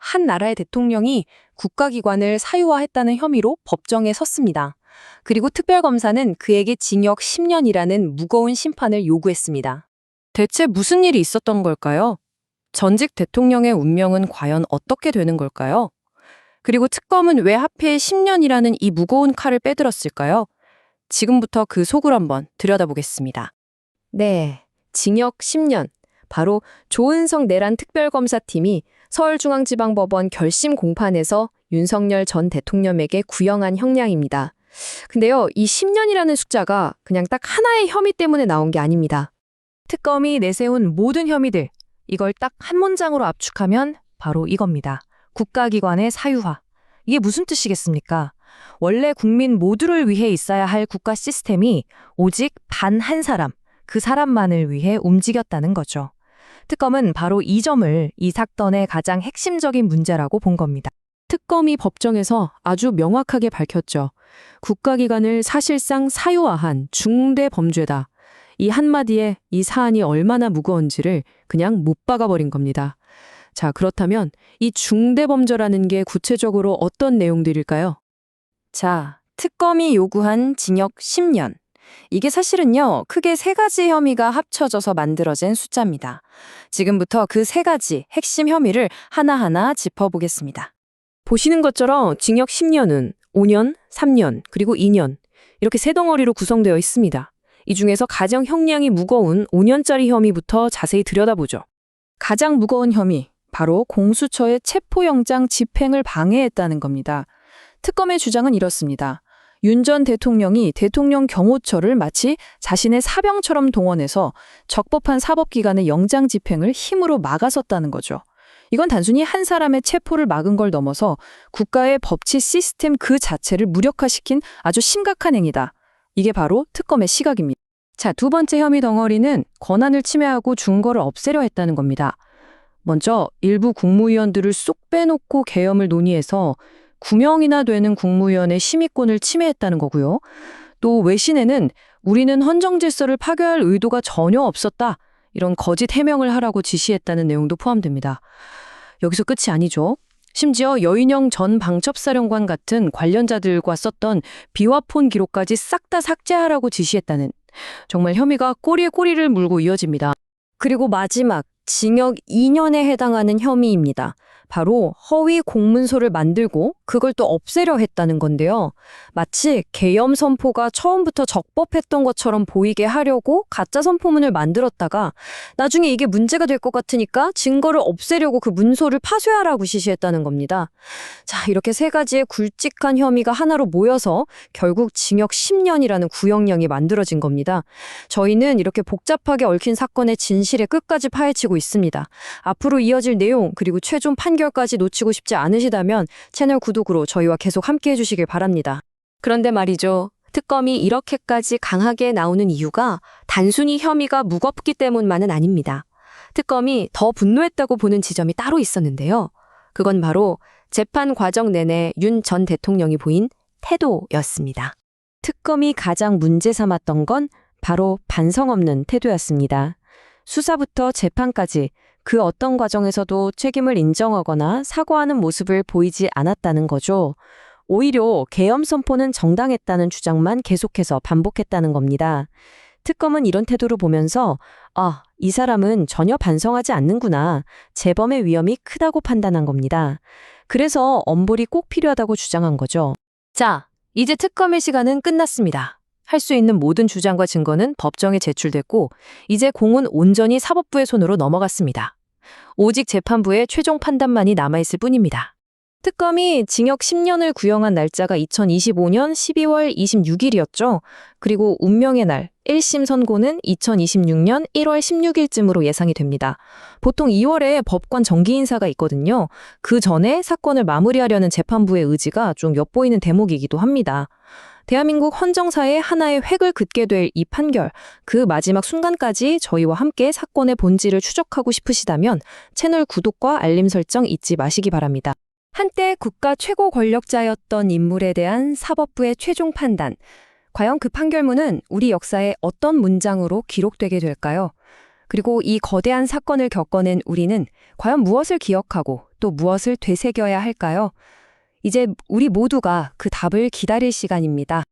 한 나라의 대통령이 국가기관을 사유화했다는 혐의로 법정에 섰습니다. 그리고 특별검사는 그에게 징역 10년이라는 무거운 심판을 요구했습니다. 대체 무슨 일이 있었던 걸까요? 전직 대통령의 운명은 과연 어떻게 되는 걸까요? 그리고 특검은 왜 하필 10년이라는 이 무거운 칼을 빼들었을까요? 지금부터 그 속을 한번 들여다보겠습니다. 네, 징역 10년. 바로 조은석 내란 특별검사팀이 서울중앙지방법원 결심 공판에서 윤석열 전 대통령에게 구형한 형량입니다. 근데요, 이 10년이라는 숫자가 그냥 딱 하나의 혐의 때문에 나온 게 아닙니다. 특검이 내세운 모든 혐의들, 이걸 딱 한 문장으로 압축하면 바로 이겁니다. 국가기관의 사유화. 이게 무슨 뜻이겠습니까? 원래 국민 모두를 위해 있어야 할 국가 시스템이 오직 단 한 사람, 그 사람만을 위해 움직였다는 거죠. 특검은 바로 이 점을 이 사건의 가장 핵심적인 문제라고 본 겁니다. 특검이 법정에서 아주 명확하게 밝혔죠. 국가기관을 사실상 사유화한 중대 범죄다. 이 한마디에 이 사안이 얼마나 무거운지를 그냥 못 박아버린 겁니다. 자, 그렇다면 이 중대범죄라는 게 구체적으로 어떤 내용들일까요? 자, 특검이 요구한 징역 10년. 이게 사실은요, 크게 세 가지 혐의가 합쳐져서 만들어진 숫자입니다. 지금부터 그 세 가지 핵심 혐의를 하나하나 짚어보겠습니다. 보시는 것처럼 징역 10년은 5년, 3년, 그리고 2년 이렇게 세 덩어리로 구성되어 있습니다. 이 중에서 가장 형량이 무거운 5년짜리 혐의부터 자세히 들여다보죠. 가장 무거운 혐의, 바로 공수처의 체포영장 집행을 방해했다는 겁니다. 특검의 주장은 이렇습니다. 윤 전 대통령이 대통령 경호처를 마치 자신의 사병처럼 동원해서 적법한 사법기관의 영장 집행을 힘으로 막아섰다는 거죠. 이건 단순히 한 사람의 체포를 막은 걸 넘어서 국가의 법치 시스템 그 자체를 무력화시킨 아주 심각한 행위다. 이게 바로 특검의 시각입니다. 자, 두 번째 혐의 덩어리는 권한을 침해하고 증거를 없애려 했다는 겁니다. 먼저 일부 국무위원들을 쏙 빼놓고 계엄을 논의해서 9명이나 되는 국무위원의 심의권을 침해했다는 거고요. 또 외신에는 우리는 헌정질서를 파괴할 의도가 전혀 없었다. 이런 거짓 해명을 하라고 지시했다는 내용도 포함됩니다. 여기서 끝이 아니죠. 심지어 여인영 전 방첩사령관 같은 관련자들과 썼던 비화폰 기록까지 싹 다 삭제하라고 지시했다는 정말 혐의가 꼬리에 꼬리를 물고 이어집니다. 그리고 마지막, 징역 2년에 해당하는 혐의입니다. 바로 허위 공문서를 만들고 그걸 또 없애려 했다는 건데요. 마치 계엄 선포가 처음부터 적법했던 것처럼 보이게 하려고 가짜 선포문을 만들었다가 나중에 이게 문제가 될 것 같으니까 증거를 없애려고 그 문서를 파쇄하라고 지시했다는 겁니다. 자, 이렇게 세 가지의 굵직한 혐의가 하나로 모여서 결국 징역 10년이라는 구형량이 만들어진 겁니다. 저희는 이렇게 복잡하게 얽힌 사건의 진실의 끝까지 파헤치고 있습니다. 앞으로 이어질 내용 그리고 최종 판결까지 놓치고 싶지 않으시다면 채널 구독으로 저희와 계속 함께 해주시길 바랍니다. 그런데 말이죠. 특검이 이렇게까지 강하게 나오는 이유가 단순히 혐의가 무겁기 때문만은 아닙니다. 특검이 더 분노했다고 보는 지점이 따로 있었는데요. 그건 바로 재판 과정 내내 윤 전 대통령이 보인 태도였습니다. 특검이 가장 문제 삼았던 건 바로 반성 없는 태도였습니다. 수사부터 재판까지 그 어떤 과정에서도 책임을 인정하거나 사과하는 모습을 보이지 않았다는 거죠. 오히려 계엄 선포는 정당했다는 주장만 계속해서 반복했다는 겁니다. 특검은 이런 태도를 보면서 이 사람은 전혀 반성하지 않는구나. 재범의 위험이 크다고 판단한 겁니다. 그래서 엄벌이 꼭 필요하다고 주장한 거죠. 자, 이제 특검의 시간은 끝났습니다. 할 수 있는 모든 주장과 증거는 법정에 제출됐고 이제 공은 온전히 사법부의 손으로 넘어갔습니다. 오직 재판부의 최종 판단만이 남아있을 뿐입니다. 특검이 징역 10년을 구형한 날짜가 2025년 12월 26일이었죠. 그리고 운명의 날, 1심 선고는 2026년 1월 16일쯤으로 예상이 됩니다. 보통 2월에 법관 정기 인사가 있거든요. 그 전에 사건을 마무리하려는 재판부의 의지가 좀 엿보이는 대목이기도 합니다. 대한민국 헌정사에 하나의 획을 긋게 될 이 판결, 그 마지막 순간까지 저희와 함께 사건의 본질을 추적하고 싶으시다면 채널 구독과 알림 설정 잊지 마시기 바랍니다. 한때 국가 최고 권력자였던 인물에 대한 사법부의 최종 판단. 과연 그 판결문은 우리 역사에 어떤 문장으로 기록되게 될까요? 그리고 이 거대한 사건을 겪어낸 우리는 과연 무엇을 기억하고 또 무엇을 되새겨야 할까요? 이제 우리 모두가 그 답을 기다릴 시간입니다.